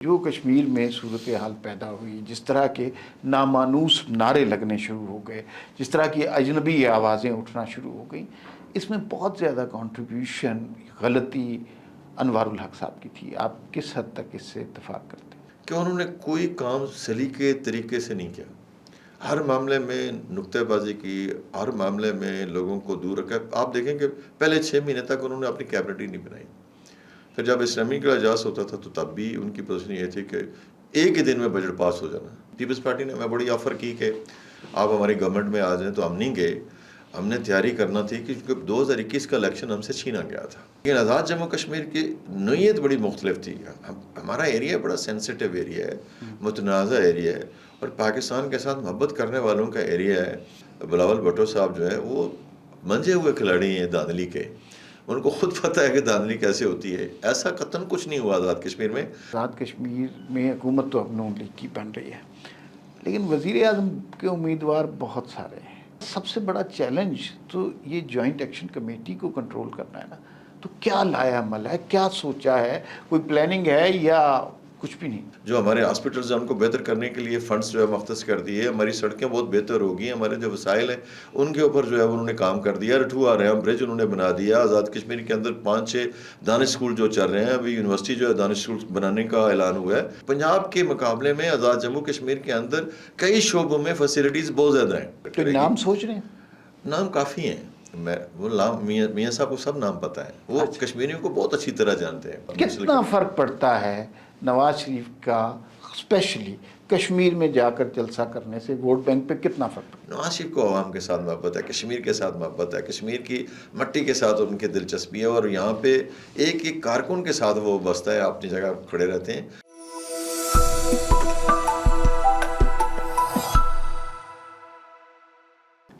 جو کشمیر میں صورتحال پیدا ہوئی، جس طرح کے نامانوس نعرے لگنے شروع ہو گئے، جس طرح کی اجنبی آوازیں اٹھنا شروع ہو گئیں، اس میں بہت زیادہ کنٹریبیوشن غلطی انوار الحق صاحب کی تھی۔ آپ کس حد تک اس سے اتفاق کرتے ہیں؟ کہ انہوں نے کوئی کام سلیقے طریقے سے نہیں کیا، ہر معاملے میں نکتہ بازی کی، ہر معاملے میں لوگوں کو دور رکھا۔ آپ دیکھیں کہ پہلے 6 مہینے تک انہوں نے اپنی کیبنٹ ہی نہیں بنائی۔ پھر جب اسلامی کا اجلاس ہوتا تھا تو تب بھی ان کی پوزیشن یہ تھی کہ ایک ہی دن میں بجٹ پاس ہو جانا۔ پیپلز پارٹی نے ہمیں بڑی آفر کی کہ آپ ہماری گورنمنٹ میں آ جائیں، تو ہم نہیں گئے۔ ہم نے تیاری کرنا تھی کہ 2021 کا الیکشن ہم سے چھینا گیا تھا، لیکن آزاد جموں کشمیر کی نوعیت بڑی مختلف تھی۔ ہمارا ایریا بڑا سینسٹیو ایریا ہے، متنازع ایریا ہے، اور پاکستان کے ساتھ محبت کرنے والوں کا ایریا ہے۔ بلاول بھٹو صاحب جو ہے وہ منجے ہوئے کھلاڑی ہیں دھاندلی کے، ان کو خود پتہ ہے کہ دھاندلی کیسے ہوتی ہے۔ ایسا قطن کچھ نہیں ہوا آزاد کشمیر میں۔ آزاد کشمیر میں حکومت تو اب نون لیگ کی بن رہی ہے، لیکن وزیر اعظم کے امیدوار بہت سارے ہیں۔ سب سے بڑا چیلنج تو یہ جوائنٹ ایکشن کمیٹی کو کنٹرول کرنا ہے نا۔ تو کیا لایا عمل ہے، کیا سوچا ہے، کوئی پلاننگ ہے یا کچھ بھی نہیں؟ جو ہمارے ہاسپٹلز ہیں ان کو بہتر کرنے کے لیے فنڈز جو ہے مختص کر دیے، ہماری سڑکیں بہت بہتر ہوگی، ہمارے جو وسائل ہیں ان کے اوپر جو ہے انہوں نے کام کر دیا۔ رٹھو آرہم برج انہوں نے بنا دیا۔ آزاد کشمیر کے اندر 5-6 دانش اسکول جو چل رہے ہیں، ابھی یونیورسٹی جو ہے دانش اسکول بنانے کا اعلان ہوا ہے۔ پنجاب کے مقابلے میں آزاد جموں کشمیر کے اندر کئی شعبوں میں فیسلٹیز بہت زیادہ ہیں۔ تو نام سوچ رہے ہیں؟ نام کافی ہیں، وہ میاں صاحب کو سب نام پتہ ہے، وہ کشمیریوں کو بہت اچھی طرح جانتے ہیں۔ کتنا فرق پڑتا ہے نواز شریف کا اسپیشلی کشمیر میں جا کر جلسہ کرنے سے؟ ووٹ بینک پہ کتنا فرق پڑتا ہے؟ نواز شریف کو عوام کے ساتھ محبت ہے، کشمیر کے ساتھ محبت ہے، کشمیر کی مٹی کے ساتھ ان کی دلچسپی ہے، اور یہاں پہ ایک ایک کارکن کے ساتھ وہ بستا ہے، اپنی جگہ کھڑے رہتے ہیں۔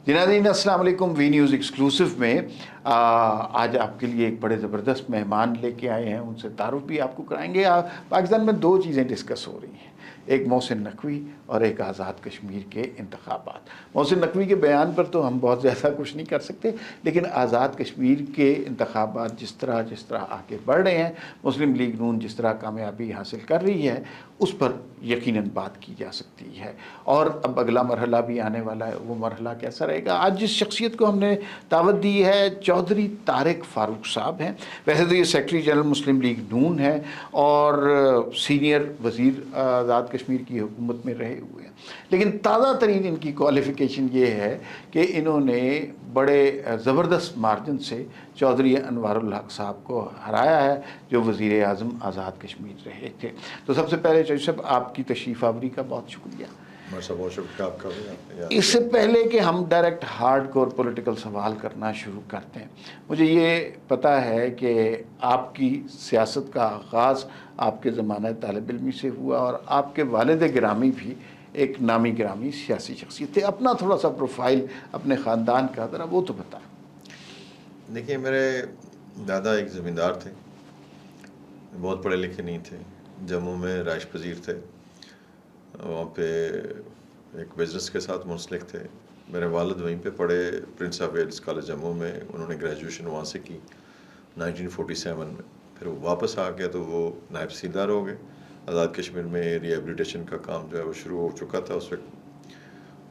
ناظرین السلام علیکم۔ وی نیوز ایکسکلوسیو میں آج آپ کے لیے ایک بڑے زبردست مہمان لے کے آئے ہیں، ان سے تعارف بھی آپ کو کرائیں گے۔ پاکستان میں 2 چیزیں ڈسکس ہو رہی ہیں، ایک محسن نقوی اور ایک آزاد کشمیر کے انتخابات۔ محسن نقوی کے بیان پر تو ہم بہت زیادہ کچھ نہیں کر سکتے، لیکن آزاد کشمیر کے انتخابات جس طرح آگے بڑھ رہے ہیں، مسلم لیگ نون جس طرح کامیابی حاصل کر رہی ہے، اس پر یقیناً بات کی جا سکتی ہے۔ اور اب اگلا مرحلہ بھی آنے والا ہے، وہ مرحلہ کیسا رہے گا؟ آج جس شخصیت کو ہم نے دعوت دی ہے، چودھری طارق فاروق صاحب ہیں۔ ویسے تو یہ سیکرٹری جنرل مسلم لیگ نون ہے اور سینئر وزیر آزاد کشمیر کی حکومت میں رہے ہوئے ہیں، لیکن تازہ ترین ان کی کوالیفیکیشن یہ ہے کہ انہوں نے بڑے زبردست مارجن سے چودھری انوار الحق صاحب کو ہرایا ہے، جو وزیر اعظم آزاد کشمیر رہے تھے۔ تو سب سے پہلے چودھری صاحب آپ کی تشریف آوری کا بہت شکریہ۔ بہت شکریہ آپ کا۔ اس سے پہلے کہ ہم ڈائریکٹ ہارڈ کور پولیٹیکل سوال کرنا شروع کرتے ہیں، مجھے یہ پتہ ہے کہ آپ کی سیاست کا آغاز آپ کے زمانہ طالب علمی سے ہوا، اور آپ کے والد گرامی بھی ایک نامی گرامی سیاسی شخصیت تھے۔ اپنا تھوڑا سا پروفائل اپنے خاندان کا ذرا وہ تو بتائیں۔ دیکھیے، میرے دادا ایک زمیندار تھے، بہت پڑھے لکھے نہیں تھے، جموں میں رہائش پذیر تھے، وہاں پہ ایک بزنس کے ساتھ منسلک تھے۔ میرے والد وہیں پہ پڑھے، Prince of Wales College Jammu میں، انہوں نے گریجویشن وہاں سے کی 1947 میں۔ پھر وہ واپس آ گیا تو وہ نائب تحصیلدار ہو گئے۔ آزاد کشمیر میں ری ایبلیٹیشن کا کام جو ہے وہ شروع ہو چکا تھا اس وقت،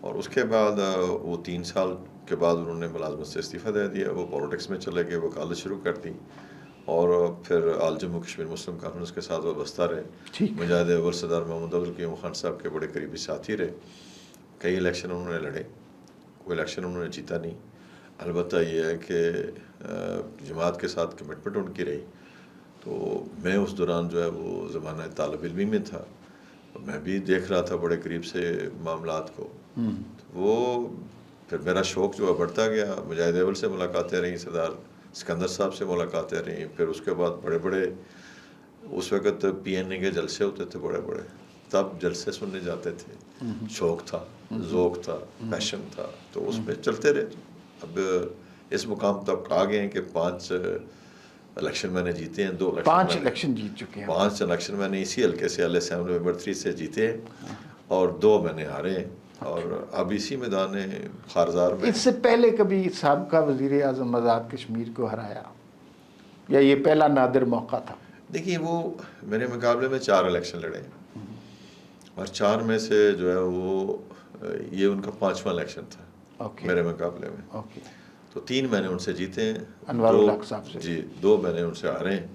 اور اس کے بعد وہ 3 سال کے بعد انہوں نے ملازمت سے استعفیٰ دے دیا، وہ پالیٹکس میں چلے گئے، وکالت شروع کر دی، اور پھر آل جموں کشمیر مسلم کانفرنس کے ساتھ وابستہ رہے۔ مجاہد اول سردار محمد عبدالقیوم خان صاحب کے بڑے قریبی ساتھی رہے۔ کئی الیکشن انہوں نے لڑے، کوئی الیکشن انہوں نے جیتا نہیں۔ البتہ یہ ہے کہ جماعت کے ساتھ کمٹمنٹ ان کی رہی۔ تو میں اس دوران جو ہے وہ زمانہ طالب علمی میں تھا، میں بھی دیکھ رہا تھا بڑے قریب سے معاملات کو۔ وہ پھر میرا شوق جو ہے بڑھتا گیا، مجاہد اول سے ملاقاتیں رہیں، سردار سکندر صاحب سے ملاقاتیں رہیں، پھر اس کے بعد بڑے بڑے اس وقت پی این اے کے جلسے ہوتے تھے بڑے بڑے، تب جلسے سننے جاتے تھے۔ شوق تھا، ذوق تھا، پیشن تھا، تو اس میں چلتے رہے۔ اب اس مقام تک آ گئے ہیں کہ 5 الیکشن میں نے جیتے ہیں، 2 5 الیکشن جیت چکے ہیں۔ 5 الیکشن میں نے اسی حلقے سے اسمبلی نمبر 3 سے جیتے ہیں، اور 2 میں نے ہارے ہیں، اور اب اسی میدان خارزار میں۔ اس سے پہلے کبھی سابقہ وزیر اعظم آزاد کشمیر کو ہرایا، یا یہ پہلا نادر موقع تھا؟ دیکھیے وہ میرے مقابلے میں 4 الیکشن لڑے اور 4 میں سے جو ہے وہ یہ ان کا 5واں الیکشن تھا میرے مقابلے میں. تو 3 میں نے ان سے جیتے ہیں, انوار الحق صاحب سے. جی 2 میں نے ان سے ہارے ہیں.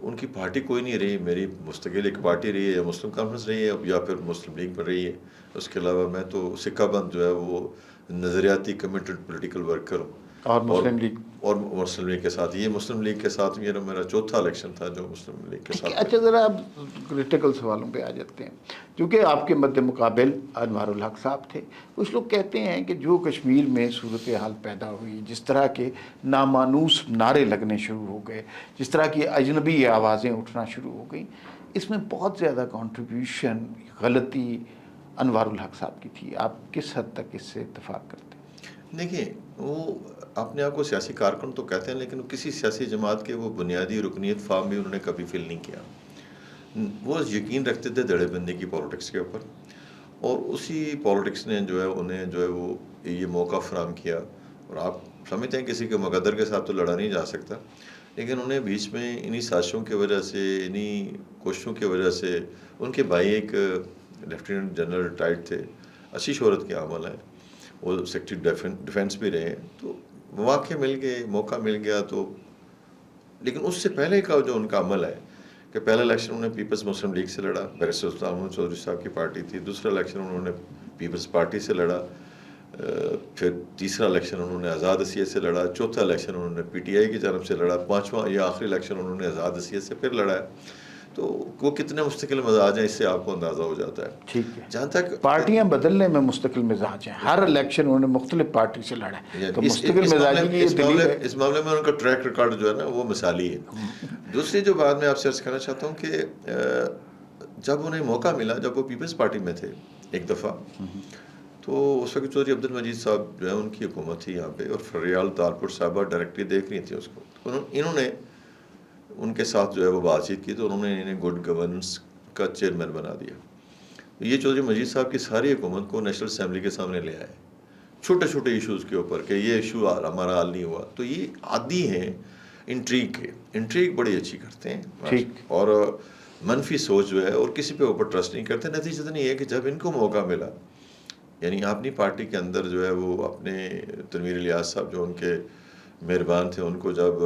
ان کی پارٹی کوئی نہیں رہی, میری مستقل ایک پارٹی رہی ہے, یا مسلم کانفرنس رہی ہے یا پھر مسلم لیگ پر رہی ہے. اس کے علاوہ میں تو سکہ بند جو ہے وہ نظریاتی کمیٹڈ پولیٹیکل ورکر ہوں. اور مسلم لیگ اور مسلم لیگ کے ساتھ, یہ مسلم لیگ کے ساتھ یہ میرا 4تھا الیکشن تھا جو مسلم لیگ کے ساتھ. اچھا ذرا اب کریٹیکل سوالوں پہ آ جاتے ہیں, کیونکہ آپ کے مد مقابل انوار الحق صاحب تھے. کچھ لوگ کہتے ہیں کہ جو کشمیر میں صورتحال پیدا ہوئی, جس طرح کے نامانوس نعرے لگنے شروع ہو گئے, جس طرح کی اجنبی آوازیں اٹھنا شروع ہو گئیں, اس میں بہت زیادہ کنٹریبیوشن غلطی انوار الحق صاحب کی تھی. آپ کس حد تک اس سے اتفاق کرتے ہیں؟ دیکھیں وہ اپنے آپ کو سیاسی کارکن تو کہتے ہیں, لیکن کسی سیاسی جماعت کے وہ بنیادی رکنیت فارم بھی انہوں نے کبھی فل نہیں کیا. وہ یقین رکھتے تھے دڑے بندی کی پالیٹکس کے اوپر, اور اسی پالیٹکس نے جو ہے انہیں جو ہے وہ یہ موقع فراہم کیا. اور آپ سمجھتے ہیں کسی کے مقدر کے ساتھ تو لڑا نہیں جا سکتا, لیکن انہیں بیچ میں انہی سازشوں کی وجہ سے, انہی کوششوں کی وجہ سے, ان کے بھائی ایک لیفٹیننٹ جنرل ریٹائرڈ تھے, اچھی شہرت کے عمل ہیں, وہ سیکرٹری ڈیفینس بھی رہے, تو مواقع مل گئے, موقع مل گیا. تو لیکن اس سے پہلے کا جو ان کا عمل ہے کہ پہلا الیکشن انہوں نے پیپلز مسلم لیگ سے لڑا, بیرسٹر سلطان محمد چودھری صاحب کی پارٹی تھی. دوسرا الیکشن انہوں نے پیپلز پارٹی سے لڑا, پھر تیسرا الیکشن انہوں نے آزاد حیثیت سے لڑا, چوتھا الیکشن انہوں نے پی ٹی آئی کی جانب سے لڑا, 5واں یا آخری الیکشن انہوں نے آزاد حیثیت سے پھر لڑا ہے. تو وہ کتنے مستقل مزاج ہیں اس سے آپ کو اندازہ ہو جاتا ہے. ٹھیک ہے, جہاں تک پارٹیاں بدلنے میں مستقل مزاج ہیں, ہر الیکشن انہوں نے مختلف پارٹی سے لڑا ہے, تو مستقل مزاجی کی یہ دلیل ہے. اس معاملے میں ان کا ٹریک ریکارڈ جو ہے نا وہ مثالی ہے. دوسری جو بات میں آپ سے عرض کرنا چاہتا ہوں کہ جب انہیں موقع ملا, جب وہ پیپلز پارٹی میں تھے ایک دفعہ, تو اس وقت چودھری عبد المجید صاحب جو ہے ان کی حکومت تھی یہاں پہ, اور فریال تالپور صاحبہ ڈائریکٹری دیکھ رہی تھی اس کو. انہوں نے ان کے ساتھ جو ہے وہ بات چیت کی, تو انہوں نے انہیں گڈ گورننس کا چیئرمین بنا دیا. یہ چودھری مجید صاحب کی ساری حکومت کو نیشنل اسمبلی کے سامنے لے آئے, چھوٹے چھوٹے ایشوز کے اوپر کہ یہ ایشو ہمارا حل نہیں ہوا. تو یہ عادی ہیں انٹریگ کے, انٹریگ بڑی اچھی کرتے ہیں, اور منفی سوچ جو ہے اور کسی پہ اوپر ٹرسٹ نہیں کرتے. نتیجہ نہیں ہے کہ جب ان کو موقع ملا, یعنی اپنی پارٹی کے اندر جو ہے وہ اپنے تنویر الیاس صاحب جو ان کے مہربان تھے, ان کو جب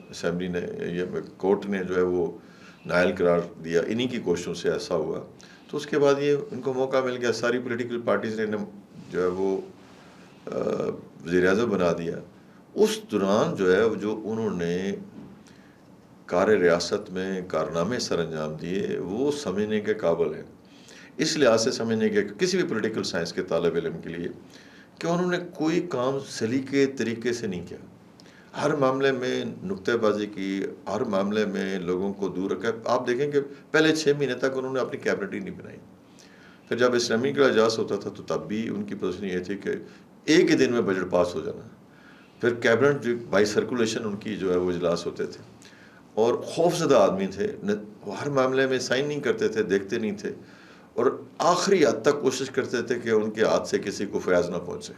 اسمبلی نے یہ کورٹ نے جو ہے وہ نائل قرار دیا, انہی کی کوششوں سے ایسا ہوا. تو اس کے بعد یہ ان کو موقع مل گیا, ساری پولیٹیکل پارٹیز نے جو ہے وہ وزیر اعظم بنا دیا. اس دوران جو ہے جو انہوں نے کار ریاست میں کارنامے سر انجام دیے وہ سمجھنے کے قابل ہیں. اس لحاظ سے سمجھنے کے کسی بھی پولیٹیکل سائنس کے طالب علم کے لیے کہ انہوں نے کوئی کام سلیقے طریقے سے نہیں کیا, ہر معاملے میں نکتہ بازی کی, ہر معاملے میں لوگوں کو دور رکھا. آپ دیکھیں کہ پہلے 6 مہینے تک انہوں نے اپنی کیبنٹ ہی نہیں بنائی. پھر جب اسلامی کا اجلاس ہوتا تھا تو تب بھی ان کی پوزیشن یہ تھی کہ ایک ہی دن میں بجٹ پاس ہو جانا. پھر کیبنٹ بائی سرکولیشن ان کی جو ہے وہ اجلاس ہوتے تھے, اور خوفزدہ آدمی تھے, ہر معاملے میں سائن نہیں کرتے تھے, دیکھتے نہیں تھے, اور آخری حد تک کوشش کرتے تھے کہ ان کے ہاتھ سے کسی کو فیض نہ پہنچے.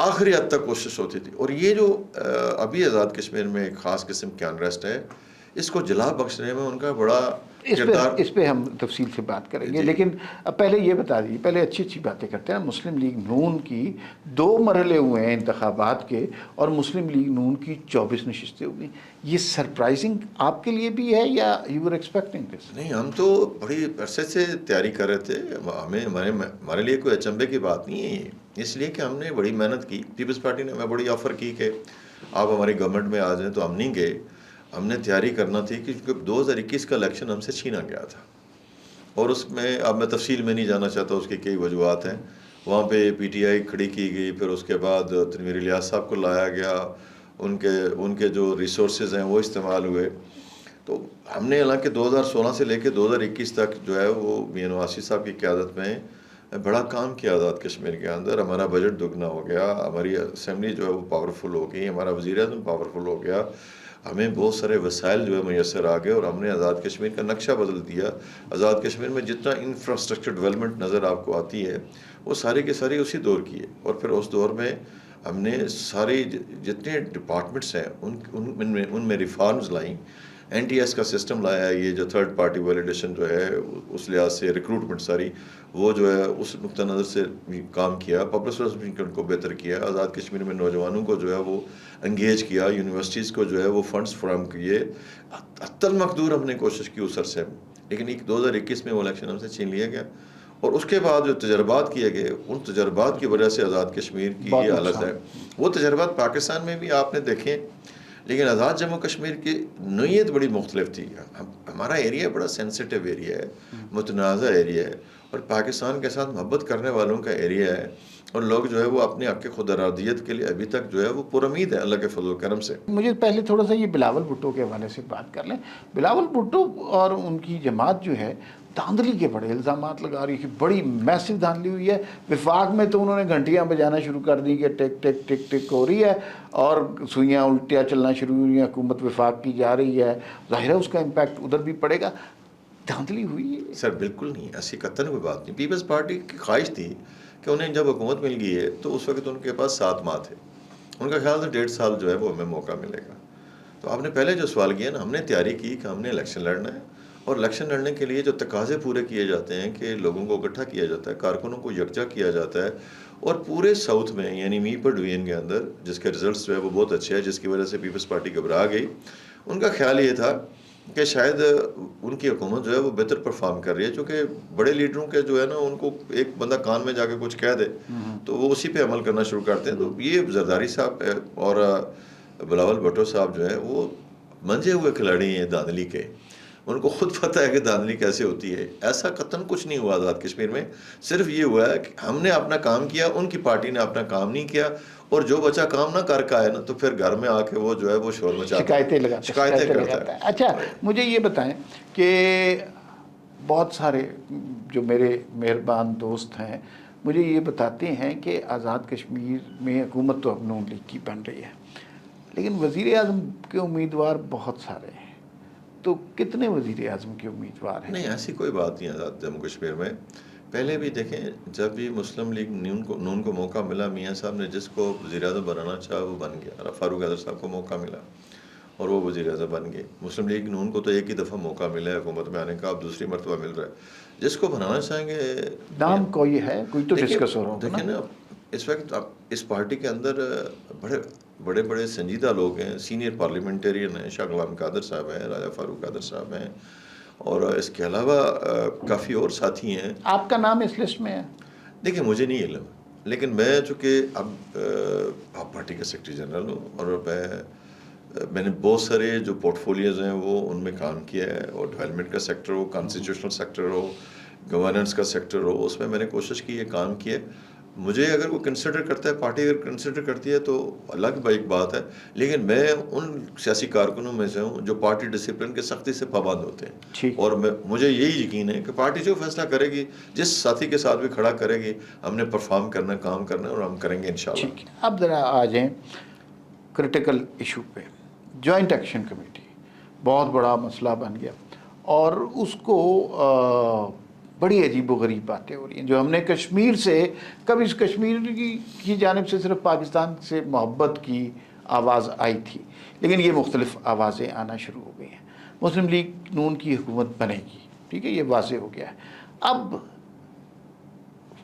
آخری حد تک کوشش ہوتی تھی. اور یہ جو ابھی آزاد کشمیر میں ایک خاص قسم کی انریسٹ ہے, اس کو جلا بخشنے میں ان کا بڑا کردار. اس پہ ہم تفصیل سے بات کریں گے, لیکن پہلے یہ بتا دیجیے, پہلے اچھی باتیں کرتے ہیں. مسلم لیگ نون کی 2 مرحلے ہوئے ہیں انتخابات کے, اور مسلم لیگ نون کی 24 نشستیں ہوئی. یہ سرپرائزنگ آپ کے لیے بھی ہے یا یو آر ایکسپیکٹنگ دس؟ نہیں, ہم تو بڑی عرصے سے تیاری کر رہے تھے. ہمارے لیے کوئی اچنبے کی بات نہیں ہے یہ, اس لیے کہ ہم نے بڑی محنت کی. پیپلز پارٹی نے ہمیں بڑی آفر کی کہ آپ ہماری گورنمنٹ میں آ جائیں, تو ہم نہیں گئے. ہم نے تیاری کرنا تھی کیونکہ 2021 کا الیکشن ہم سے چھینا گیا تھا, اور اس میں اب میں تفصیل میں نہیں جانا چاہتا, اس کی کئی وجوہات ہیں. وہاں پہ پی ٹی آئی کھڑی کی گئی, پھر اس کے بعد تنویر الیاس صاحب کو لایا گیا, ان کے جو ریسورسز ہیں وہ استعمال ہوئے. تو ہم نے حالانکہ 2016 سے لے کے 2021 تک جو ہے وہ میاں نواز شریف صاحب کی قیادت میں بڑا کام کیا آزاد کشمیر کے اندر. ہمارا بجٹ دگنا ہو گیا, ہماری اسمبلی جو ہے وہ پاورفل ہو گئی, ہمارا وزیر اعظم پاورفل ہو گیا, ہمیں بہت سارے وسائل جو ہے میسر آ گئے, اور ہم نے آزاد کشمیر کا نقشہ بدل دیا. آزاد کشمیر میں جتنا انفراسٹرکچر ڈیولپمنٹ نظر آپ کو آتی ہے وہ ساری کے ساری اسی دور کی ہے. اور پھر اس دور میں ہم نے سارے جتنے ڈپارٹمنٹس ہیں ان میں ریفارمز لائیں, NTS کا سسٹم لایا ہے, یہ جو تھرڈ پارٹی ویلیڈیشن جو ہے اس لحاظ سے ریکروٹمنٹ ساری وہ جو ہے اس نقطہ نظر سے کام کیا, پبلک سروس کو بہتر کیا, آزاد کشمیر میں نوجوانوں کو جو ہے وہ انگیج کیا, یونیورسٹیز کو جو ہے وہ فنڈز فراہم کیے, حتی المقدور ہم نے کوشش کی اس عرصے میں, لیکن 2021 میں وہ الیکشن ہم سے چھین لیا گیا. اور اس کے بعد جو تجربات کیے گئے ان تجربات کی وجہ سے آزاد کشمیر کی یہ حالت ہے. وہ تجربات پاکستان میں بھی آپ نے دیکھیں, لیکن آزاد جموں کشمیر کی نوعیت بڑی مختلف تھی. ہمارا ایریا بڑا سینسٹیو ایریا ہے, متنازع ایریا ہے, اور پاکستان کے ساتھ محبت کرنے والوں کا ایریا ہے, اور لوگ جو ہے وہ اپنے حق خود ارادیت کے لیے ابھی تک جو ہے وہ پر امید ہے اللہ کے فضل و کرم سے. مجھے پہلے تھوڑا سا یہ بلاول بھٹو کے حوالے سے بات کر لیں. بلاول بھٹو اور ان کی جماعت جو ہے دھاندلی کے بڑے الزامات لگا رہی ہے, بڑی میسو دھاندلی ہوئی ہے. وفاق میں تو انہوں نے گھنٹیاں بجانا شروع کر دی کہ ٹک ٹک ٹک ٹک ہو رہی ہے, اور سوئیاں الٹیاں چلنا شروع ہوئی ہیں, حکومت وفاق کی جا رہی ہے, ظاہر ہے اس کا امپیکٹ ادھر بھی پڑے گا. دھاندلی ہوئی ہے سر. بالکل نہیں, ایسی قطعاً کوئی بات نہیں. پیپلز پارٹی کی خواہش تھی کہ انہیں جب حکومت مل گئی ہے تو اس وقت ان کے پاس 7 ماہ تھے, ان کا خیال تھا 1.5 سال جو ہے وہ ہمیں موقع ملے گا. تو آپ نے پہلے جو سوال کیا نا, ہم نے تیاری کی کہ ہم نے الیکشن لڑنا ہے, اور الیکشن لڑنے کے لیے جو تقاضے پورے کیے جاتے ہیں کہ لوگوں کو اکٹھا کیا جاتا ہے, کارکنوں کو یکجا کیا جاتا ہے, اور پورے ساؤتھ میں یعنی میرپور ڈویژن کے اندر جس کے ریزلٹس جو ہے وہ بہت اچھے ہیں, جس کی وجہ سے پیپلز پارٹی گھبرا گئی. ان کا خیال یہ تھا کہ شاید ان کی حکومت جو ہے وہ بہتر پرفارم کر رہی ہے, چونکہ بڑے لیڈروں کے جو ہے نا ان کو ایک بندہ کان میں جا کے کچھ کہہ دے تو وہ اسی پہ عمل کرنا شروع کرتے ہیں. تو یہ زرداری صاحب اور بلاول بھٹو صاحب جو ہے وہ منجے ہوئے کھلاڑی ہیں دھاندلی کے, ان کو خود پتہ ہے کہ دھاندلی کیسے ہوتی ہے. ایسا قطعاً کچھ نہیں ہوا آزاد کشمیر میں, صرف یہ ہوا ہے کہ ہم نے اپنا کام کیا, ان کی پارٹی نے اپنا کام نہیں کیا, اور جو بچہ کام نہ کر کے آئے نا تو پھر گھر میں آ کے وہ جو ہے وہ شور مچاتا ہے, شکایتیں کرتا ہے. اچھا مجھے یہ بتائیں کہ بہت سارے جو میرے مہربان دوست ہیں مجھے یہ بتاتے ہیں کہ آزاد کشمیر میں حکومت تو اب نون لیگ کی بن رہی ہے, لیکن وزیر اعظم کے امیدوار بہت سارے ہیں, تو کتنے وزیر اعظم کے امیدوار ہیں؟ نہیں, ایسی کوئی بات نہیں آزاد جموں کشمیر میں. پہلے بھی دیکھیں, جب بھی مسلم لیگ نون کو موقع ملا, میاں صاحب نے جس کو وزیر اعظم بنانا چاہا وہ بن گیا. فاروق حیدر صاحب کو موقع ملا اور وہ وزیر اعظم بن گئے. مسلم لیگ نون کو تو ایک ہی دفعہ موقع ملا ہے حکومت میں آنے کا, اب دوسری مرتبہ مل رہا ہے. جس کو بنانا چاہیں گے نام کوئی ہے, کوئی تو ڈسکس ہو رہا ہوگا دیکھیں نا, اس وقت اس پارٹی کے اندر بڑے بڑے سنجیدہ لوگ ہیں, سینئر پارلیمنٹرین ہیں, شاہ غلام قادر صاحب ہیں, راجہ فاروق قادر صاحب ہیں, اور اس کے علاوہ کافی اور ساتھی ہیں. آپ کا نام اس لسٹ میں ہے؟ دیکھیں مجھے نہیں علم, لیکن میں چونکہ اب آپ پارٹی کا سیکرٹری جنرل ہوں, اور میں نے بہت سارے جو پورٹ فولیوز ہیں وہ ان میں کام کیا ہے, اور ڈیولپمنٹ کا سیکٹر ہو, کانسٹیٹیوشنل سیکٹر ہو, گورننس کا سیکٹر ہو, اس میں نے کوشش کی ہے, کام کیا. مجھے اگر کوئی کنسیڈر کرتا ہے, پارٹی اگر کنسیڈر کرتی ہے تو الگ ایک بات ہے, لیکن میں ان سیاسی کارکنوں میں سے ہوں جو پارٹی ڈسپلن کے سختی سے پابند ہوتے ہیں, اور مجھے یہی یقین ہے کہ پارٹی جو فیصلہ کرے گی, جس ساتھی کے ساتھ بھی کھڑا کرے گی, ہم نے پرفارم کرنا, کام کرنا, اور ہم کریں گے انشاءاللہ. اب ذرا آ جائیں کرٹیکل ایشو پہ. جوائنٹ ایکشن کمیٹی بہت بڑا مسئلہ بن گیا, اور اس کو بڑی عجیب و غریب باتیں ہو رہی ہیں جو ہم نے کشمیر سے, کبھی اس کشمیر کی جانب سے صرف پاکستان سے محبت کی آواز آئی تھی, لیکن یہ مختلف آوازیں آنا شروع ہو گئی ہیں. مسلم لیگ نون کی حکومت بنے گی, ٹھیک ہے, یہ واضح ہو گیا ہے. اب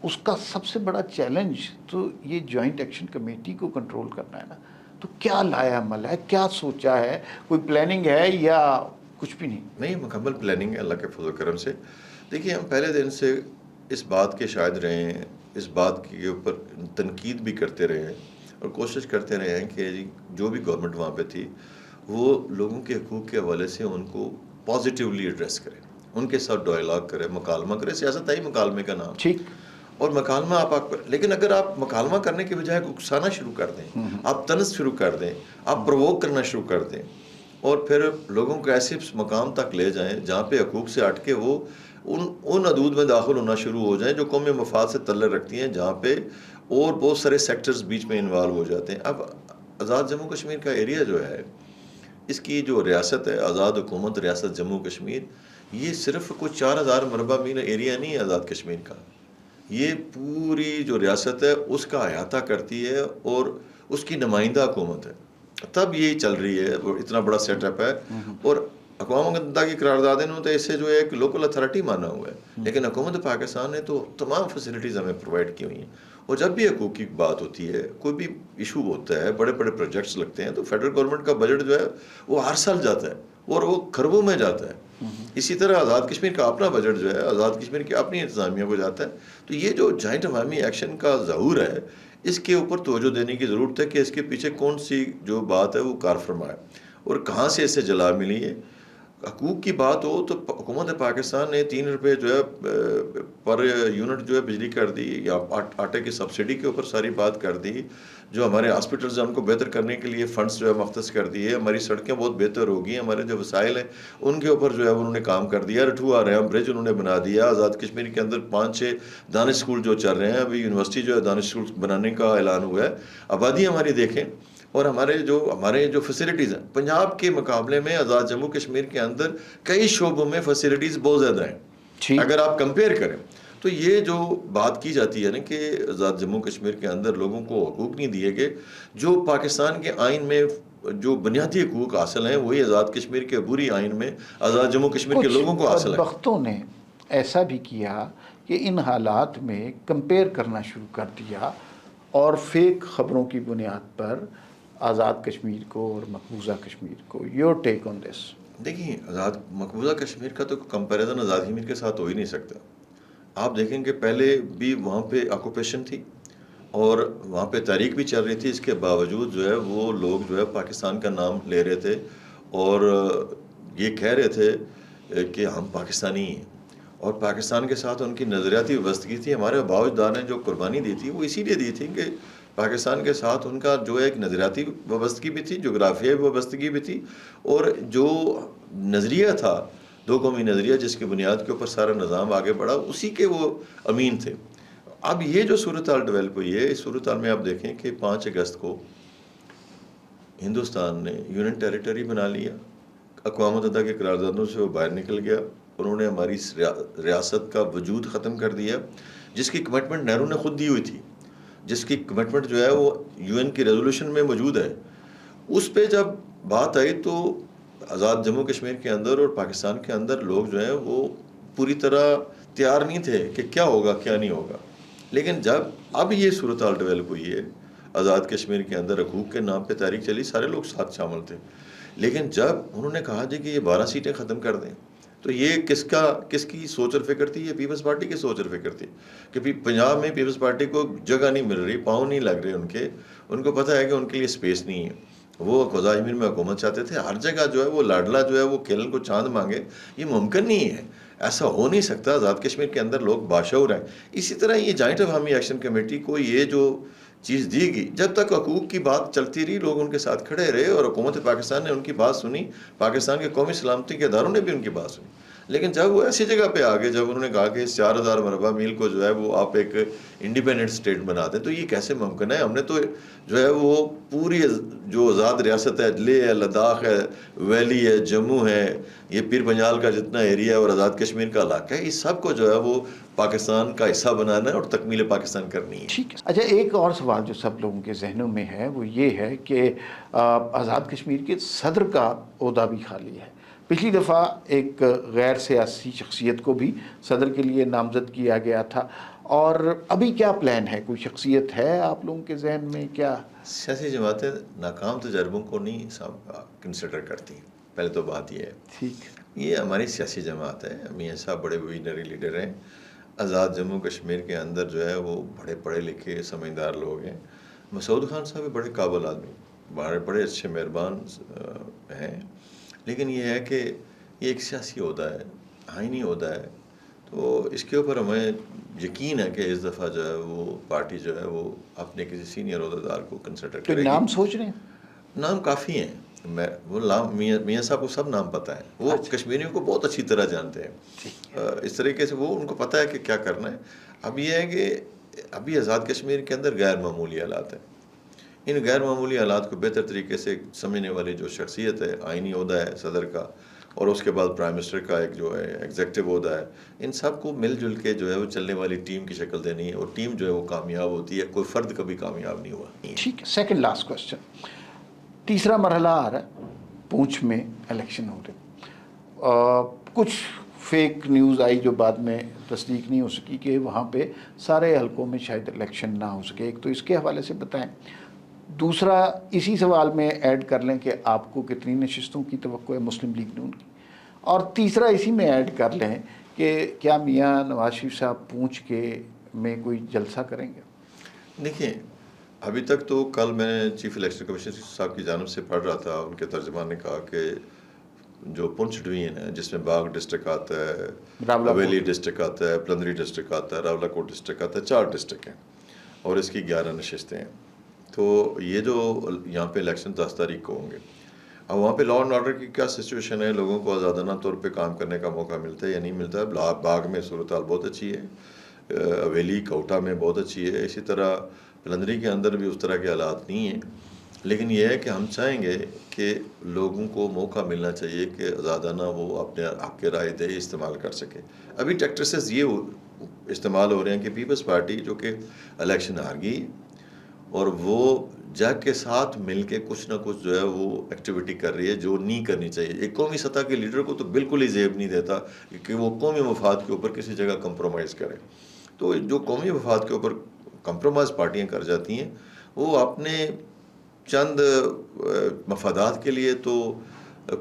اس کا سب سے بڑا چیلنج تو یہ جوائنٹ ایکشن کمیٹی کو کنٹرول کرنا ہے نا. تو کیا لایا عمل ہے, کیا سوچا ہے, کوئی پلاننگ ہے یا کچھ بھی نہیں؟ نہیں, مکمل پلاننگ ہے اللہ کے فضل و کرم سے. دیکھیے ہم پہلے دن سے اس بات کے شاہد رہے ہیں, اس بات کے اوپر تنقید بھی کرتے رہے ہیں, اور کوشش کرتے رہے ہیں کہ جو بھی گورنمنٹ وہاں پہ تھی وہ لوگوں کے حقوق کے حوالے سے ان کو پازیٹیولی ایڈریس کرے, ان کے ساتھ ڈائلاگ کرے, مکالمہ کرے. سیاست ہے ہی مکالمے کا نام, ٹھیک, اور مکالمہ آپ لیکن اگر آپ مکالمہ کرنے کے بجائے اکسانا شروع کر دیں, آپ طنز شروع کر دیں, آپ پرووک کرنا شروع کر دیں, اور پھر لوگوں کو ایسے مقام تک لے جائیں جہاں پہ حقوق سے ہٹ کے وہ ان حدود میں داخل ہونا شروع ہو جائیں جو قومی مفاد سے تعلق رکھتی ہیں, جہاں پہ اور بہت سارے سیکٹرز بیچ میں انوالو ہو جاتے ہیں. اب آزاد جموں کشمیر کا ایریا جو ہے, اس کی جو ریاست ہے آزاد حکومت ریاست جموں کشمیر, یہ صرف کوئی 4000 مربع میل ایریا نہیں ہے آزاد کشمیر کا, یہ پوری جو ریاست ہے اس کا احاطہ کرتی ہے, اور اس کی نمائندہ حکومت ہے. تب یہ چل رہی ہے, اتنا بڑا سیٹ اپ ہے. اور اقوام متحدہ کی قراردادیں نے تو اسے جو ہے ایک لوکل اتھارٹی مانا ہوا ہے، لیکن حکومت پاکستان نے تو تمام فیسلٹیز ہمیں پرووائڈ کی ہوئی ہیں. اور جب بھی حقوق کی بات ہوتی ہے، کوئی بھی ایشو ہوتا ہے، بڑے بڑے پروجیکٹس لگتے ہیں، تو فیڈرل گورنمنٹ کا بجٹ جو ہے وہ ہر سال جاتا ہے اور وہ کھربوں میں جاتا ہے. اسی طرح آزاد کشمیر کا اپنا بجٹ جو ہے آزاد کشمیر کی اپنی انتظامیہ کو جاتا ہے. تو یہ جو جوائنٹ عوامی ایکشن کا ظہور ہے، اس کے اوپر توجہ دینے کی ضرورت ہے کہ اس کے پیچھے کون سی جو بات ہے وہ کار فرما ہے اور کہاں سے اس سے جلا ملی ہے. حقوق کی بات ہو تو حکومت پاکستان نے 3 روپے جو ہے پر یونٹ جو ہے بجلی کر دی، یا آٹے کی سبسڈی کے اوپر ساری بات کر دی. جو ہمارے ہاسپٹلز ہیں ان کو بہتر کرنے کے لیے فنڈز جو ہے مختص کر دیے. ہماری سڑکیں بہت بہتر ہو گئی، ہمارے جو وسائل ہیں ان کے اوپر جو ہے انہوں نے کام کر دیا. رٹھو آ رہے ہیں، برج انہوں نے بنا دیا. آزاد کشمیر کے اندر 5-6 دانش اسکول جو چل رہے ہیں، ابھی یونیورسٹی جو ہے دانش اسکول بنانے کا اعلان ہوا ہے. آبادی ہماری دیکھیں، اور ہمارے جو فیسلٹیز ہیں پنجاب کے مقابلے میں آزاد جموں کشمیر کے اندر کئی شعبوں میں فیسلٹیز بہت زیادہ ہیں اگر آپ کمپیئر کریں. تو یہ جو بات کی جاتی ہے نا کہ آزاد جموں کشمیر کے اندر لوگوں کو حقوق نہیں دیے گئے، جو پاکستان کے آئین میں جو بنیادی حقوق حاصل ہیں وہی آزاد کشمیر کے عبوری آئین میں آزاد جموں کشمیر کے لوگوں کو حاصل ہے. کچھ بدبختوں نے ایسا بھی کیا کہ ان حالات میں کمپیئر کرنا شروع کر دیا اور فیک خبروں کی بنیاد پر آزاد کشمیر کو اور مقبوضہ کشمیر کو. یور ٹیک آن دس؟ دیکھیں، آزاد مقبوضہ کشمیر کا تو کمپیریزن آزاد کشمیر کے ساتھ ہو ہی نہیں سکتا. آپ دیکھیں کہ پہلے بھی وہاں پہ آکوپیشن تھی اور وہاں پہ تاریخ بھی چل رہی تھی. اس کے باوجود جو ہے وہ لوگ جو ہے پاکستان کا نام لے رہے تھے اور یہ کہہ رہے تھے کہ ہم پاکستانی ہیں، اور پاکستان کے ساتھ ان کی نظریاتی وابستگی تھی. ہمارے آباء و اجداد نے جو قربانی دی تھی وہ اسی لیے دی تھی کہ پاکستان کے ساتھ ان کا جو ایک نظریاتی وابستگی بھی تھی، جغرافیائی وابستگی بھی تھی، اور جو نظریہ تھا 2 قومی نظریہ جس کی بنیاد کے اوپر سارا نظام آگے بڑھا، اسی کے وہ امین تھے. اب یہ جو صورتحال ڈیولپ ہوئی ہے، اس صورتحال میں آپ دیکھیں کہ 5 اگست کو ہندوستان نے یونین ٹیریٹری بنا لیا. اقوام متحدہ کے قراردادوں سے وہ باہر نکل گیا. انہوں نے ہماری ریاست کا وجود ختم کر دیا، جس کی کمٹمنٹ نہرو نے خود دی ہوئی تھی، جس کی کمٹمنٹ جو ہے وہ UN کی ریزولوشن میں موجود ہے. اس پہ جب بات آئی تو آزاد جموں کشمیر کے اندر اور پاکستان کے اندر لوگ جو ہیں وہ پوری طرح تیار نہیں تھے کہ کیا ہوگا کیا نہیں ہوگا. لیکن جب اب یہ صورتحال ڈیولپ ہوئی ہے، آزاد کشمیر کے اندر حقوق کے نام پہ تاریخ چلی، سارے لوگ ساتھ شامل تھے. لیکن جب انہوں نے کہا جی کہ یہ 12 سیٹیں ختم کر دیں، تو یہ کس کی سوچ اور فکر تھی؟ یہ پیپلز پارٹی کی سوچ اور فکر تھی کہ پنجاب میں پیپلز پارٹی کو جگہ نہیں مل رہی، پاؤں نہیں لگ رہے ان کو پتہ ہے کہ ان کے لیے سپیس نہیں ہے. وہ آزاد کشمیر میں حکومت چاہتے تھے. ہر جگہ جو ہے وہ لاڈلا جو ہے وہ کیلن کو چاند مانگے، یہ ممکن نہیں ہے، ایسا ہو نہیں سکتا. آزاد کشمیر کے اندر لوگ باشعور ہیں. اسی طرح یہ جوائنٹ عوامی ایکشن کمیٹی کو یہ جو چیز دی گئی، جب تک حقوق کی بات چلتی رہی لوگ ان کے ساتھ کھڑے رہے اور حکومت پاکستان نے ان کی بات سنی، پاکستان کے قومی سلامتی کے اداروں نے بھی ان کی بات سنی. لیکن جب وہ ایسی جگہ پہ آگے، جب انہوں نے کہا کہ اس 4000 مربع میل کو جو ہے وہ آپ ایک انڈیپینڈنٹ اسٹیٹ بنا دیں، تو یہ کیسے ممکن ہے؟ ہم نے تو جو ہے وہ پوری جو آزاد ریاست ہے، لیہ ہے، لداخ ہے، ویلی ہے، جموں ہے، یہ پیر پنجال کا جتنا ایریا ہے اور آزاد کشمیر کا علاقہ ہے، اس سب کو جو ہے وہ پاکستان کا حصہ بنانا ہے اور تکمیل پاکستان کرنی ہے. ٹھیک ہے. اچھا، ایک اور سوال جو سب لوگوں کے ذہنوں میں ہے وہ یہ ہے کہ آزاد کشمیر کے صدر کا عہدہ بھی خالی ہے. پچھلی دفعہ ایک غیر سیاسی شخصیت کو بھی صدر کے لیے نامزد کیا گیا تھا، اور ابھی کیا پلان ہے؟ کوئی شخصیت ہے آپ لوگوں کے ذہن میں کیا؟ سیاسی جماعتیں ناکام تجربوں کو نہیں کنسیڈر کرتی، پہلے تو بات یہ ہے. ٹھیک. یہ ہماری سیاسی جماعت ہے. میاں صاحب بڑے ویژنری لیڈر ہیں. آزاد جموں کشمیر کے اندر جو ہے وہ بڑے پڑھے لکھے سمجھدار لوگ ہیں. مسعود خان صاحب بھی بڑے قابل آدمی، بڑے اچھے مہربان ہیں. لیکن یہ ہے کہ یہ ایک سیاسی عہدہ ہے، آئینی عہدہ ہے، تو اس کے اوپر ہمیں یقین ہے کہ اس دفعہ جو ہے وہ پارٹی جو ہے وہ اپنے کسی سینئر عہدیدار کو کنسیڈر کرے گی. نام سوچ رہے ہیں؟ نام کافی ہیں. میاں صاحب کو سب نام پتہ ہے. وہ کشمیریوں کو بہت اچھی طرح جانتے ہیں. اس طریقے سے وہ ان کو پتہ ہے کہ کیا کرنا ہے. اب یہ ہے کہ ابھی آزاد کشمیر کے اندر غیر معمولی حالات ہیں. ان غیر معمولی حالات کو بہتر طریقے سے سمجھنے والی جو شخصیت ہے، آئینی عہدہ ہے صدر کا، اور اس کے بعد پرائم منسٹر کا ایک جو ہے ایگزیکٹو عہدہ ہے، ان سب کو مل جل کے جو ہے وہ چلنے والی ٹیم کی شکل دینی ہے، اور ٹیم جو ہے وہ کامیاب ہوتی ہے. کوئی فرد کبھی کامیاب نہیں ہوا. ٹھیک ہے. Second last question. تیسرا مرحلہ آ رہا ہے، پونچھ میں الیکشن ہو رہے. کچھ فیک نیوز آئی جو بعد میں تصدیق نہیں ہو سکی کہ وہاں پہ سارے حلقوں میں شاید الیکشن نہ ہو سکے. ایک تو اس کے حوالے سے بتائیں. دوسرا اسی سوال میں ایڈ کر لیں کہ آپ کو کتنی نشستوں کی توقع ہے مسلم لیگ نون کی. اور تیسرا اسی میں ایڈ کر لیں کہ کیا میاں نواز شریف صاحب پونچھ کے میں کوئی جلسہ کریں گے؟ دیکھیں ابھی تک تو کل میں چیف الیکشن کمیشن صاحب کی جانب سے پڑھ رہا تھا، ان کے ترجمان نے کہا کہ جو پنچ ڈویژن ہے جس میں باغ ڈسٹرکٹ آتا ہے، حویلی ڈسٹرکٹ آتا ہے، پلندری ڈسٹرکٹ آتا ہے، راولہ کوٹ ڈسٹرکٹ آتا ہے، 4 ڈسٹرکٹ ہیں اور اس کی 11 نشستیں ہیں. تو یہ جو یہاں پہ الیکشن 10 تاریخ کو ہوں گے. اب وہاں پہ لا اینڈ آرڈر کی کیا سچویشن ہے، لوگوں کو آزادانہ طور پہ کام کرنے کا موقع ملتا ہے یا نہیں ملتا ہے. باغ میں صورتحال بہت اچھی ہے، حویلی کوٹا میں بہت اچھی ہے، اسی طرح پلندری کے اندر بھی اس طرح کے حالات نہیں ہیں. لیکن یہ ہے کہ ہم چاہیں گے کہ لوگوں کو موقع ملنا چاہیے کہ آزادانہ وہ اپنے حق کے رائے دہی استعمال کر سکے. ابھی ٹیکٹسز یہ استعمال ہو رہے ہیں کہ پیپلز پارٹی جو کہ الیکشن ہار گئی اور وہ جگ کے ساتھ مل کے کچھ نہ کچھ جو ہے وہ ایکٹیویٹی کر رہی ہے جو نہیں کرنی چاہیے. ایک قومی سطح کے لیڈر کو تو بالکل ہی زیب نہیں دیتا کہ وہ قومی مفاد کے اوپر کسی جگہ کمپرومائز کرے. تو جو قومی مفاد کے اوپر کمپرومائز پارٹیاں کر جاتی ہیں وہ اپنے چند مفادات کے لیے تو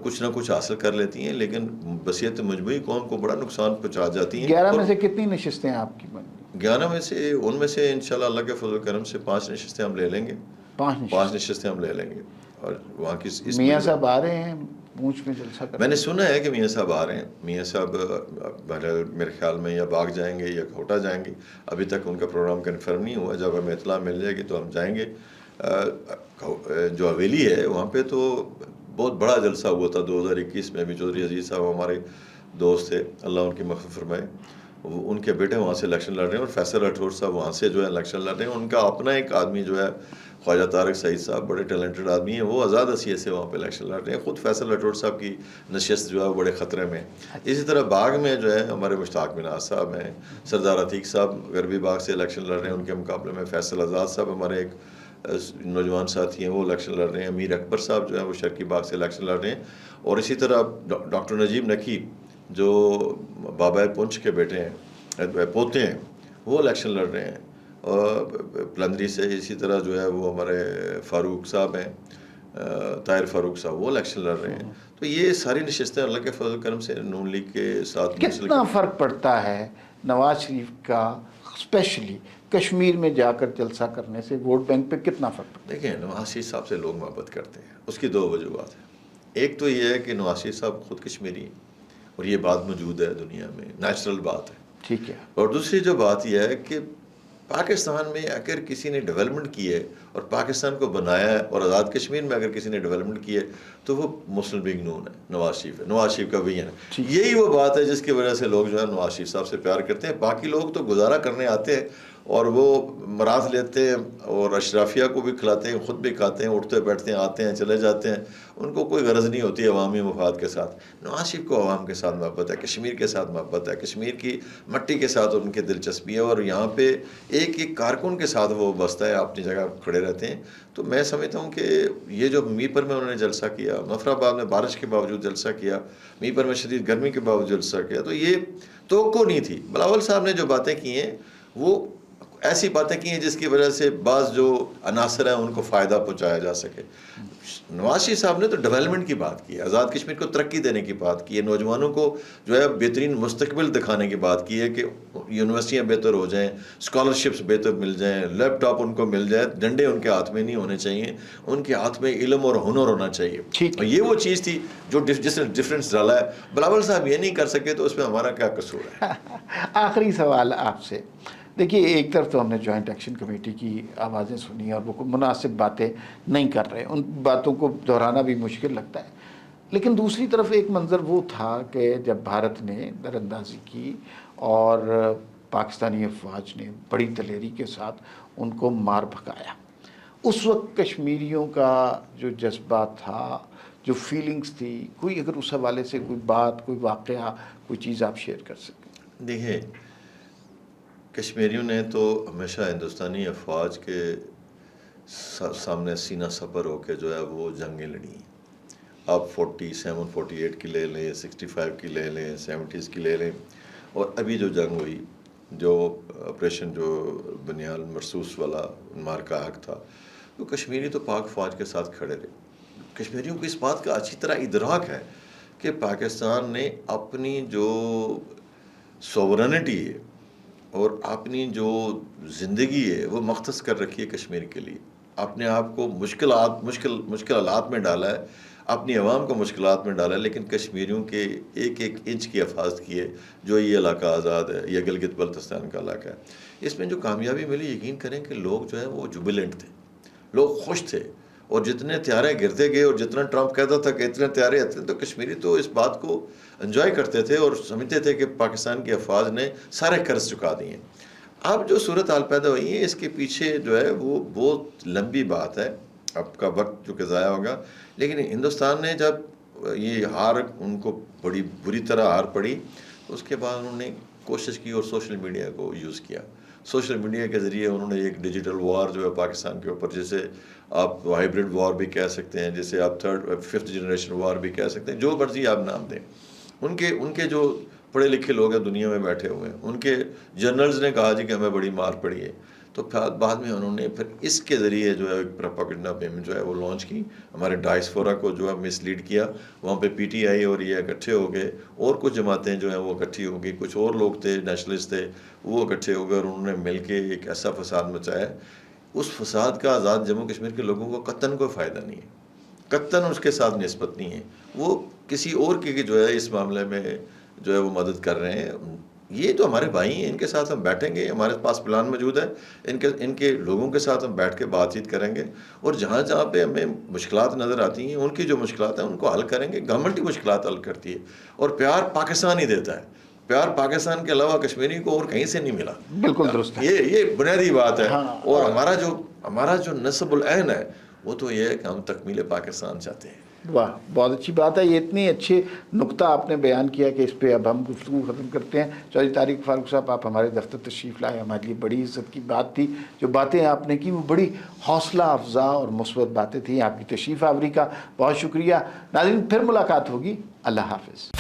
کچھ نہ کچھ حاصل کر لیتی ہیں، لیکن بصیرت مجموعی قوم کو بڑا نقصان پہنچا جاتی ہیں. 11 میں سے کتنی نشستیں آپ کی بن گئی؟ 11 میں سے ان میں سے انشاءاللہ اللہ کے فضل و کرم سے 5 نشستیں ہم لے لیں گے. 5 نشستیں ہم لے لیں گے. اور وہاں کی میاں صاحب آ رہے ہیں پونچھ میں جلسہ کریں؟ میں نے سنا ہے کہ میاں صاحب آ رہے ہیں. میاں صاحب میرے خیال میں یا باغ جائیں گے یا کوٹا جائیں گے. ابھی تک ان کا پروگرام کنفرم نہیں ہوا. جب ہمیں اطلاع مل جائے گی تو ہم جائیں گے. جو حویلی ہے وہاں پہ تو بہت بڑا جلسہ ہوا تھا 2021 میں بھی. چودھری عزیز صاحب ہمارے دوست تھے، اللہ ان کی مغفرت فرمائے. ان کے بیٹے وہاں سے الیکشن لڑ رہے ہیں اور فیصل راٹھور صاحب وہاں سے جو ہے الیکشن لڑ رہے ہیں. ان کا اپنا ایک آدمی جو ہے خواجہ طارق سعید صاحب بڑے ٹیلنٹڈ آدمی ہیں، وہ آزاد حیثیت سے وہاں پہ الیکشن لڑ رہے ہیں. خود فیصل راٹھور صاحب کی نشست جو ہے وہ بڑے خطرے میں. اسی طرح باغ میں جو ہے ہمارے مشتاق مناز صاحب ہیں، سردار عتیق صاحب غربی باغ سے الیکشن لڑ رہے ہیں. ان کے مقابلے میں فیصل آزاد صاحب ہمارے ایک نوجوان ساتھی ہیں، وہ الیکشن لڑ رہے ہیں. امیر اکبر صاحب جو ہیں وہ شرقی باغ سے الیکشن لڑ رہے ہیں. اور اسی طرح ڈاکٹر نجیب نقی جو بابا پنچ کے بیٹے ہیں، پوتے ہیں، وہ الیکشن لڑ رہے ہیں اور پلندری سے. اسی طرح جو ہے وہ ہمارے فاروق صاحب ہیں، طاہر فاروق صاحب، وہ الیکشن لڑ رہے ہیں. تو یہ ساری نشستیں اللہ کے فضل کرم سے نون لیگ کے ساتھ کتنا فرق پڑتا ہے نواز شریف کا اسپیشلی کشمیر میں جا کر جلسہ کرنے سے؟ ووٹ بینک پہ کتنا فرق پڑتا ہے؟ دیکھیں نواز شریف صاحب سے لوگ محبت کرتے ہیں. اس کی 2 وجوہات ہیں. ایک تو یہ ہے کہ نواز شریف صاحب خود کشمیری ہیں اور یہ بات موجود ہے دنیا میں، نیچرل بات ہے. ٹھیک ہے. اور دوسری جو بات یہ ہے کہ پاکستان میں اگر کسی نے ڈیولپمنٹ کی ہے اور پاکستان کو بنایا ہے، اور آزاد کشمیر میں اگر کسی نے ڈیولپمنٹ کی ہے تو وہ مسلم لیگ نون ہے، نواز شریف ہے، نواز شریف کا ویژن ہے. یہی وہ بات ہے جس کی وجہ سے لوگ جو ہے نواز شریف صاحب سے پیار کرتے ہیں. باقی لوگ تو گزارا کرنے آتے ہیں اور وہ مراد لیتے ہیں اور اشرافیہ کو بھی کھلاتے ہیں، خود بھی کھاتے ہیں، اٹھتے بیٹھتے ہیں، آتے ہیں، چلے جاتے ہیں. ان کو کوئی غرض نہیں ہوتی عوامی مفاد کے ساتھ. نواز شریف کو عوام کے ساتھ محبت ہے، کشمیر کے ساتھ محبت ہے، کشمیر کی مٹی کے ساتھ ان کی دلچسپی ہے اور یہاں پہ ایک ایک کارکن کے ساتھ وہ بستا ہے، اپنی جگہ کھڑے رہتے ہیں. تو میں سمجھتا ہوں کہ یہ جو میر پر میں انہوں نے جلسہ کیا، مظفر آباد میں بارش کے باوجود جلسہ کیا، میر پر میں شدید گرمی کے باوجود جلسہ کیا، تو یہ توقع نہیں تھی. بلاول صاحب نے جو باتیں کی ہیں وہ ایسی باتیں کی ہیں جس کی وجہ سے بعض جو عناصر ہیں ان کو فائدہ پہنچایا جا سکے. نواز شریف صاحب نے تو ڈیولپمنٹ کی بات کی ہے، آزاد کشمیر کو ترقی دینے کی بات کی ہے، نوجوانوں کو جو ہے بہترین مستقبل دکھانے کی بات کی ہے کہ یونیورسٹیاں بہتر ہو جائیں، اسکالرشپس بہتر مل جائیں، لیپ ٹاپ ان کو مل جائے، ڈنڈے ان کے ہاتھ میں نہیں ہونے چاہیے، ان کے ہاتھ میں علم اور ہنر ہونا چاہیے. اور یہ وہ چیز تھی جو جس نے ڈفرینس ڈالا ہے. بلاول صاحب یہ نہیں کر سکے تو اس میں ہمارا کیا قصور ہے؟ آخری سوال آپ سے. دیکھیے ایک طرف تو ہم نے جوائنٹ ایکشن کمیٹی کی آوازیں سنی اور وہ مناسب باتیں نہیں کر رہے، ان باتوں کو دہرانا بھی مشکل لگتا ہے. لیکن دوسری طرف ایک منظر وہ تھا کہ جب بھارت نے در اندازی کی اور پاکستانی افواج نے بڑی دلیری کے ساتھ ان کو مار بھگایا، اس وقت کشمیریوں کا جو جذبات تھا، جو فیلنگز تھی، کوئی اگر اس حوالے سے کوئی بات، کوئی واقعہ، کوئی چیز آپ شیئر کر سکیں؟ دیکھیں کشمیریوں نے تو ہمیشہ ہندوستانی افواج کے سامنے سینہ سپر ہو کے جو ہے وہ جنگیں لڑی. آپ 47 48 کی لے لیں، 65 کی لے لیں، 70s کی لے لیں، اور ابھی جو جنگ ہوئی، جو آپریشن جو بنیال مرسوس والا مارکا حق تھا، تو کشمیری تو پاک فوج کے ساتھ کھڑے رہے. کشمیریوں کو اس بات کا اچھی طرح ادراک ہے کہ پاکستان نے اپنی جو سوورنٹی ہے اور اپنی جو زندگی ہے وہ مختص کر رکھی ہے کشمیر کے لیے. اپنے آپ کو مشکل حالات میں ڈالا ہے، اپنی عوام کو مشکلات میں ڈالا ہے، لیکن کشمیریوں کے ایک ایک انچ کی حفاظت کی ہے. جو یہ علاقہ آزاد ہے، یہ گلگت بلتستان کا علاقہ ہے، اس میں جو کامیابی ملی، یقین کریں کہ لوگ جو ہے وہ جوبیلنٹ تھے، لوگ خوش تھے. اور جتنے طیارے گرتے گئے اور جتنا ٹرمپ کہتا تھا کہ اتنے طیارے آتے، تو کشمیری تو اس بات کو انجوائے کرتے تھے اور سمجھتے تھے کہ پاکستان کی افواج نے سارے قرض چکا دیے. اب جو صورتحال پیدا ہوئی ہے، اس کے پیچھے جو ہے وہ بہت لمبی بات ہے، اب کا وقت جو کہ ضائع ہوگا. لیکن ہندوستان نے جب یہ ہار ان کو بڑی بری طرح ہار پڑی، اس کے بعد انہوں نے کوشش کی اور سوشل میڈیا کو یوز کیا. سوشل میڈیا کے ذریعے انہوں نے ایک ڈیجیٹل وار جو ہے پاکستان کے اوپر، جسے آپ ہائیبرڈ وار بھی کہہ سکتے ہیں، جسے آپ 5th جنریشن وار بھی کہہ سکتے ہیں، جو مرضی آپ نام دیں. ان کے جو پڑھے لکھے لوگ ہیں دنیا میں بیٹھے ہوئے ہیں، ان کے جرنلز نے کہا جی کہ ہمیں بڑی مار پڑی ہے. تو بعد میں انہوں نے پھر اس کے ذریعے جو ہے پروپیگنڈا پیمنٹ جو ہے وہ لانچ کی، ہمارے ڈائسفورا کو جو ہے مس لیڈ کیا. وہاں پہ پی ٹی آئی اور یہ اکٹھے ہو گئے، اور کچھ جماعتیں جو ہیں وہ اکٹھی ہو گئی، کچھ اور لوگ تھے نیشنلسٹ تھے، وہ اکٹھے ہو گئے، اور انہوں نے مل کے ایک ایسا فساد مچایا. اس فساد کا آزاد جموں کشمیر کے لوگوں کو قطعاً کوئی فائدہ نہیں ہے، قطعاً اس کے ساتھ نسبت نہیں ہے. وہ کسی اور کی جو ہے اس معاملے میں جو ہے وہ مدد کر رہے ہیں. یہ تو ہمارے بھائی ہیں، ان کے ساتھ ہم بیٹھیں گے، ہمارے پاس پلان موجود ہے، ان کے لوگوں کے ساتھ ہم بیٹھ کے بات چیت کریں گے، اور جہاں جہاں پہ ہمیں مشکلات نظر آتی ہیں، ان کی جو مشکلات ہیں ان کو حل کریں گے. گورنمنٹ ہی مشکلات حل کرتی ہے، اور پیار پاکستان ہی دیتا ہے. پیار پاکستان کے علاوہ کشمیری کو اور کہیں سے نہیں ملا. بالکل درست ہے. یہ بنیادی بات ہے. ہاں، اور ہمارا جو نصب العین ہے وہ تو یہ ہے کہ ہم تکمیل پاکستان چاہتے ہیں. واہ، بہت اچھی بات ہے. یہ اتنی اچھے نقطہ آپ نے بیان کیا کہ اس پہ اب ہم گفتگو ختم کرتے ہیں. چودھری طارق فاروق صاحب، آپ ہمارے دفتر تشریف لائے، ہمارے لیے بڑی عزت کی بات تھی. جو باتیں آپ نے کی وہ بڑی حوصلہ افزا اور مثبت باتیں تھیں. آپ کی تشریف آوری کا بہت شکریہ. ناظرین، پھر ملاقات ہوگی. اللہ حافظ.